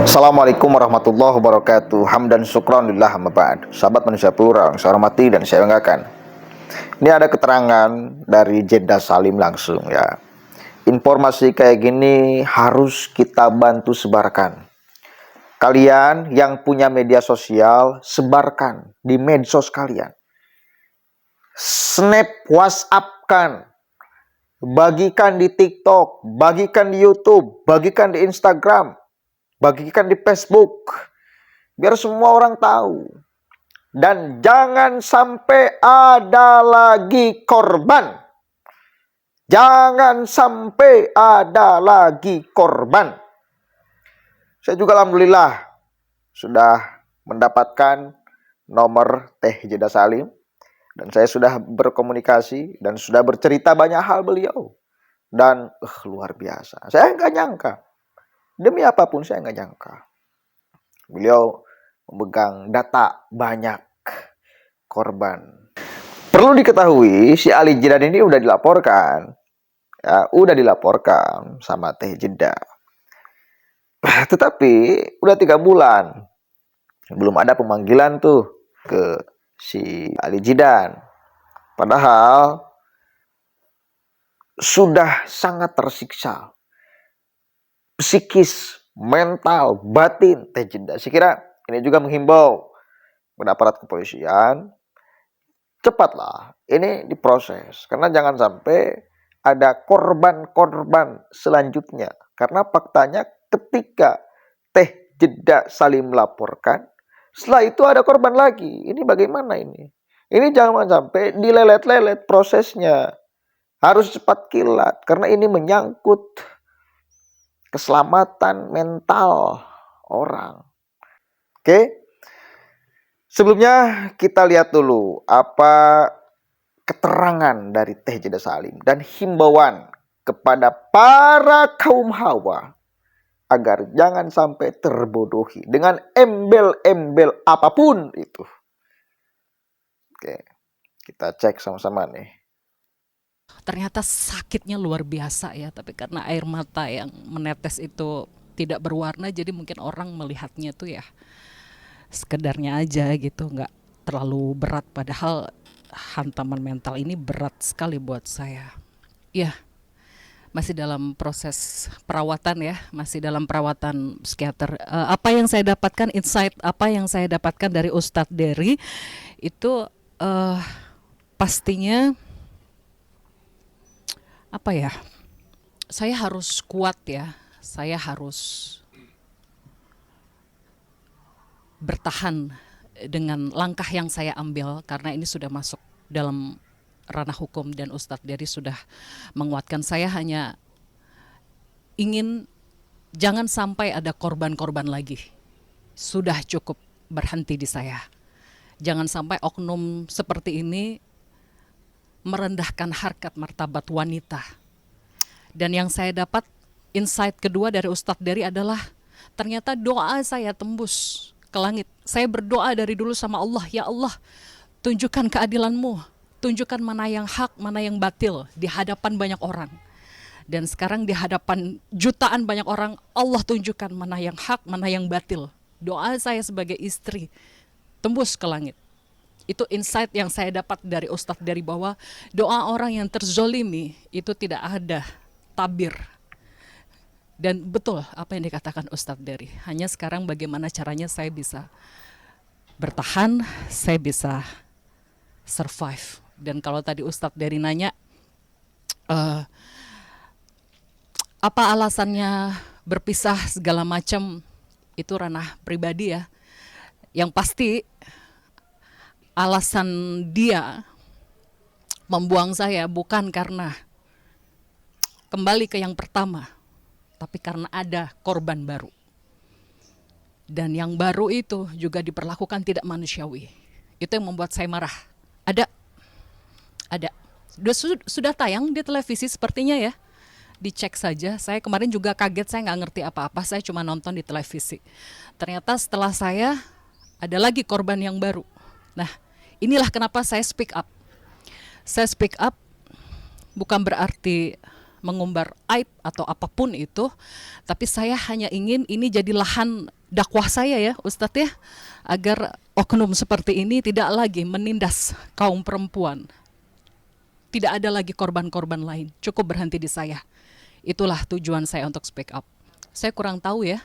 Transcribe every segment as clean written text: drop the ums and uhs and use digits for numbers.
Assalamualaikum warahmatullahi wabarakatuh. Hamdan syukran lillah amma ba'd. Sahabat manusia plural, saya hormati dan saya banggakan. Ini ada keterangan dari Jeddah Salim langsung ya. Informasi kayak gini harus kita bantu sebarkan. Kalian yang punya media sosial, sebarkan di medsos kalian. Snap, WhatsApp-kan. Bagikan di TikTok, bagikan di YouTube, bagikan di Instagram, bagikan di Facebook, biar semua orang tahu. Dan jangan sampai ada lagi korban. Jangan sampai ada lagi korban. Saya juga alhamdulillah sudah mendapatkan nomor Teh Jeddah Salim. Dan saya sudah berkomunikasi dan sudah bercerita banyak hal beliau. Dan luar biasa. Saya nggak nyangka. Demi apapun saya nggak nyangka. Beliau memegang data banyak korban. Perlu diketahui si Ali Jidan ini udah dilaporkan. Ya, udah dilaporkan sama Teh Jeddah. Tetapi udah 3 bulan. Belum ada pemanggilan tuh ke si Ali Jidan. Padahal sudah sangat tersiksa. Psikis, mental, batin Teh Jeddah. Saya kira ini juga menghimbau kepada aparat kepolisian, cepatlah ini diproses. Karena jangan sampai ada korban-korban selanjutnya. Karena faktanya ketika Teh Jeddah Salim melaporkan, setelah itu ada korban lagi. Ini bagaimana ini? Ini jangan sampai dilelet-lelet prosesnya. Harus cepat kilat. Karena ini menyangkut keselamatan mental orang. Oke. Sebelumnya kita lihat dulu apa keterangan dari Teh Jeddah Salim dan himbauan kepada para kaum hawa agar jangan sampai terbodohi dengan embel-embel apapun itu. Oke. Kita cek sama-sama nih. Ternyata sakitnya luar biasa ya, tapi karena air mata yang menetes itu tidak berwarna, jadi mungkin orang melihatnya tuh ya sekedarnya aja gitu, nggak terlalu berat, padahal hantaman mental ini berat sekali buat saya. Ya, masih dalam proses perawatan ya, masih dalam perawatan psikiater. Apa yang saya dapatkan, insight apa yang saya dapatkan dari Ustadz Dery itu pastinya apa ya, saya harus kuat ya, saya harus bertahan dengan langkah yang saya ambil karena ini sudah masuk dalam ranah hukum dan Ustadz Dery sudah menguatkan. Saya hanya ingin jangan sampai ada korban-korban lagi. Sudah cukup berhenti di saya. Jangan sampai oknum seperti ini merendahkan harkat martabat wanita. Dan yang saya dapat insight kedua dari Ustadz Dery adalah ternyata doa saya tembus ke langit. Saya berdoa dari dulu sama Allah, ya Allah, tunjukkan keadilan-Mu, tunjukkan mana yang hak, mana yang batil di hadapan banyak orang. Dan sekarang di hadapan jutaan banyak orang, Allah tunjukkan mana yang hak, mana yang batil. Doa saya sebagai istri tembus ke langit. Itu insight yang saya dapat dari Ustadz Dery, bahwa doa orang yang terzolimi itu tidak ada tabir. Dan betul apa yang dikatakan Ustadz Dery. Hanya sekarang bagaimana caranya saya bisa bertahan, saya bisa survive. Dan kalau tadi Ustadz Dery nanya, apa alasannya berpisah segala macam, itu ranah pribadi ya. Yang pasti alasan dia membuang saya bukan karena kembali ke yang pertama, tapi karena ada korban baru. Dan yang baru itu juga diperlakukan tidak manusiawi. Itu yang membuat saya marah. Ada. Sudah tayang di televisi sepertinya ya. Dicek saja. Saya kemarin juga kaget, saya nggak ngerti apa-apa. Saya cuma nonton di televisi. Ternyata setelah saya ada lagi korban yang baru. Nah, inilah kenapa saya speak up. Saya speak up bukan berarti mengumbar aib atau apapun itu, tapi saya hanya ingin ini jadi lahan dakwah saya ya Ustadz ya, agar oknum seperti ini tidak lagi menindas kaum perempuan. Tidak ada lagi korban-korban lain, cukup berhenti di saya. Itulah tujuan saya untuk speak up. Saya kurang tahu ya,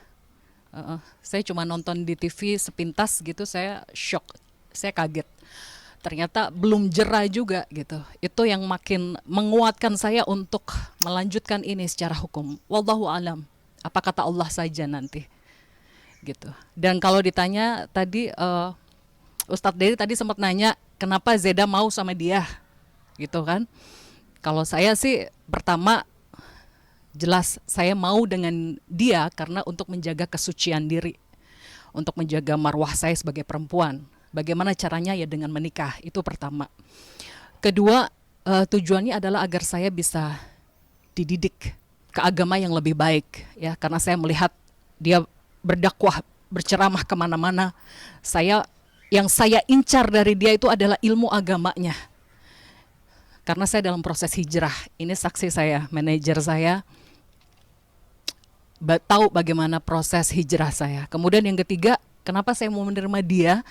saya cuma nonton di TV sepintas gitu, saya shock, saya kaget. Ternyata belum jera juga gitu. Itu yang makin menguatkan saya untuk melanjutkan ini secara hukum. Wallahu alam. Apa kata Allah saja nanti. Gitu. Dan kalau ditanya tadi Ustadz Dery tadi sempat nanya kenapa Zeda mau sama dia. Gitu kan. Kalau saya sih pertama jelas saya mau dengan dia karena untuk menjaga kesucian diri. Untuk menjaga marwah saya sebagai perempuan. Bagaimana caranya ya dengan menikah, itu pertama. Kedua, tujuannya adalah agar saya bisa dididik ke agama yang lebih baik, ya, karena saya melihat dia berdakwah, berceramah kemana-mana. Yang saya incar dari dia itu adalah ilmu agamanya. Karena saya dalam proses hijrah, ini saksi saya, manajer saya, tahu bagaimana proses hijrah saya. Kemudian yang ketiga, kenapa saya mau menerima dia?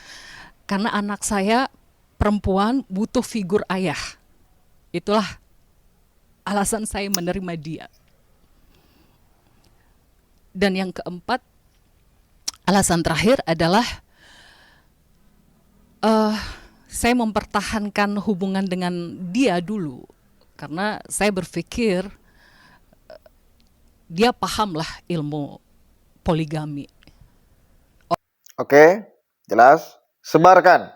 Karena anak saya perempuan butuh figur ayah. Itulah alasan saya menerima dia. Dan yang keempat, alasan terakhir adalah saya mempertahankan hubungan dengan dia dulu. Karena saya berpikir dia pahamlah ilmu poligami. Oke, jelas. Sebarkan.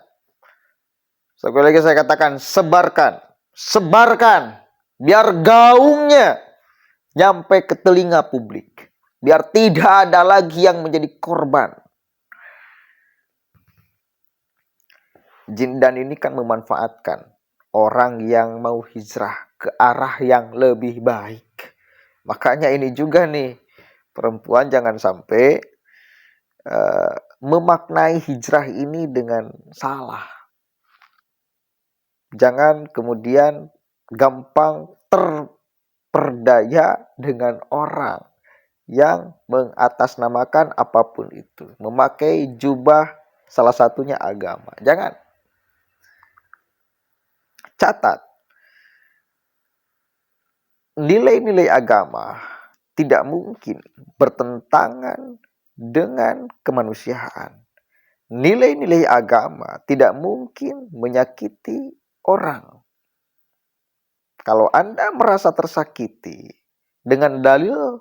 Sekali lagi saya katakan, sebarkan. Sebarkan. Biar gaungnya nyampe ke telinga publik. Biar tidak ada lagi yang menjadi korban. Jindan ini kan memanfaatkan orang yang mau hijrah ke arah yang lebih baik. Makanya ini juga nih, perempuan jangan sampai memaknai hijrah ini dengan salah. Jangan kemudian gampang terperdaya dengan orang yang mengatasnamakan apapun itu. Memakai jubah salah satunya agama. Jangan. Catat. Nilai-nilai agama tidak mungkin bertentangan dengan kemanusiaan. Nilai-nilai agama tidak mungkin menyakiti orang. Kalau Anda merasa tersakiti dengan dalil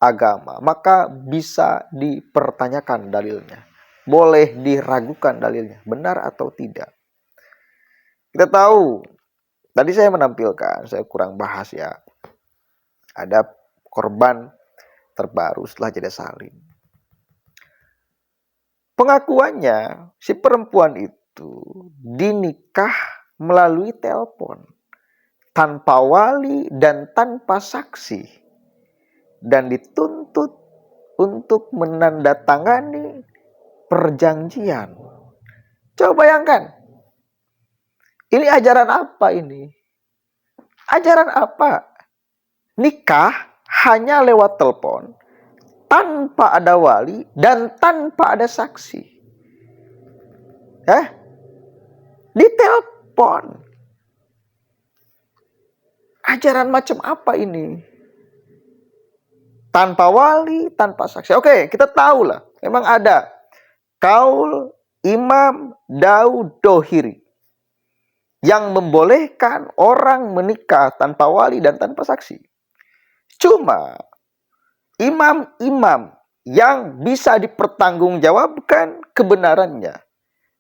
agama, maka bisa dipertanyakan dalilnya. Boleh diragukan dalilnya, benar atau tidak. Kita tahu, tadi saya menampilkan, saya kurang bahas ya, ada korban terbaru setelah jeda salim. Pengakuannya, si perempuan itu dinikah melalui telepon, tanpa wali dan tanpa saksi, dan dituntut untuk menandatangani perjanjian. Coba bayangkan, ini ajaran apa ini? Ajaran apa? Nikah hanya lewat telepon, tanpa ada wali dan tanpa ada saksi. Di telepon. Ajaran macam apa ini? Tanpa wali, tanpa saksi. Oke, kita tahu lah. Memang ada kaul Imam Daud Dohiri yang membolehkan orang menikah tanpa wali dan tanpa saksi. Cuma imam-imam yang bisa dipertanggungjawabkan kebenarannya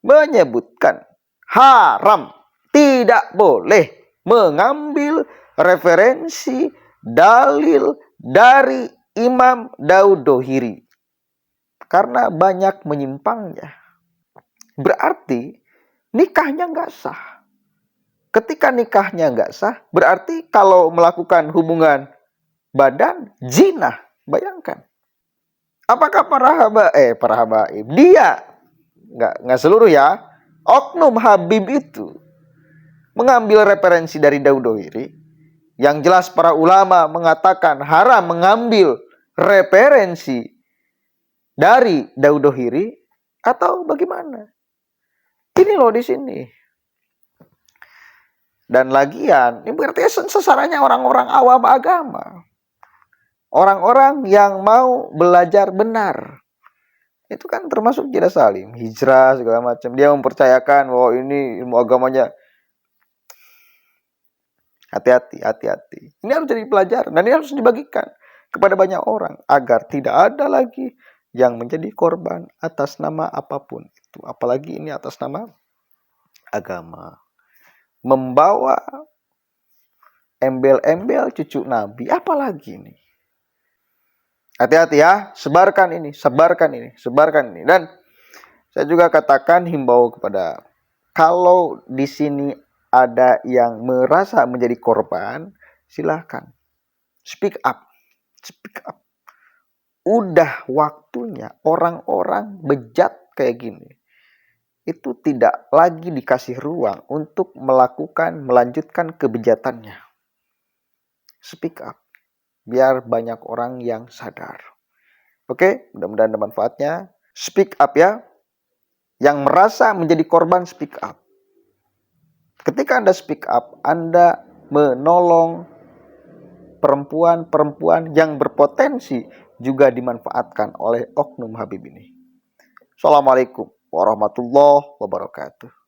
menyebutkan haram, tidak boleh mengambil referensi dalil dari Imam Daud Dohiri karena banyak menyimpangnya. Berarti nikahnya nggak sah. Ketika nikahnya nggak sah, berarti kalau melakukan hubungan badan, zina. Bayangkan. Apakah para habaib, dia, nggak seluruh ya, oknum Habib itu mengambil referensi dari Daud Dohiri Yang jelas para ulama mengatakan haram mengambil referensi dari Daud Dohiri atau bagaimana? Ini loh di sini. Dan lagian, ini berarti sasarannya orang-orang awam agama. Orang-orang yang mau belajar benar. Itu kan termasuk Jeda Salim, hijrah segala macam. Dia mempercayakan bahwa ini ilmu agamanya. Hati-hati. Ini harus jadi pelajaran dan ini harus dibagikan kepada banyak orang agar tidak ada lagi yang menjadi korban atas nama apapun itu. Apalagi ini atas nama agama. Membawa embel-embel cucu Nabi, apalagi ini. Hati-hati ya, sebarkan ini. Dan saya juga katakan himbau kepada, kalau di sini ada yang merasa menjadi korban, silahkan speak up. Udah waktunya orang-orang bejat kayak gini itu tidak lagi dikasih ruang untuk melanjutkan kebejatannya. Speak up, biar banyak orang yang sadar. Oke, mudah-mudahan ada manfaatnya. Speak up ya. Yang merasa menjadi korban, speak up. Ketika Anda speak up, Anda menolong perempuan-perempuan yang berpotensi juga dimanfaatkan oleh oknum Habib ini. Assalamualaikum warahmatullahi wabarakatuh.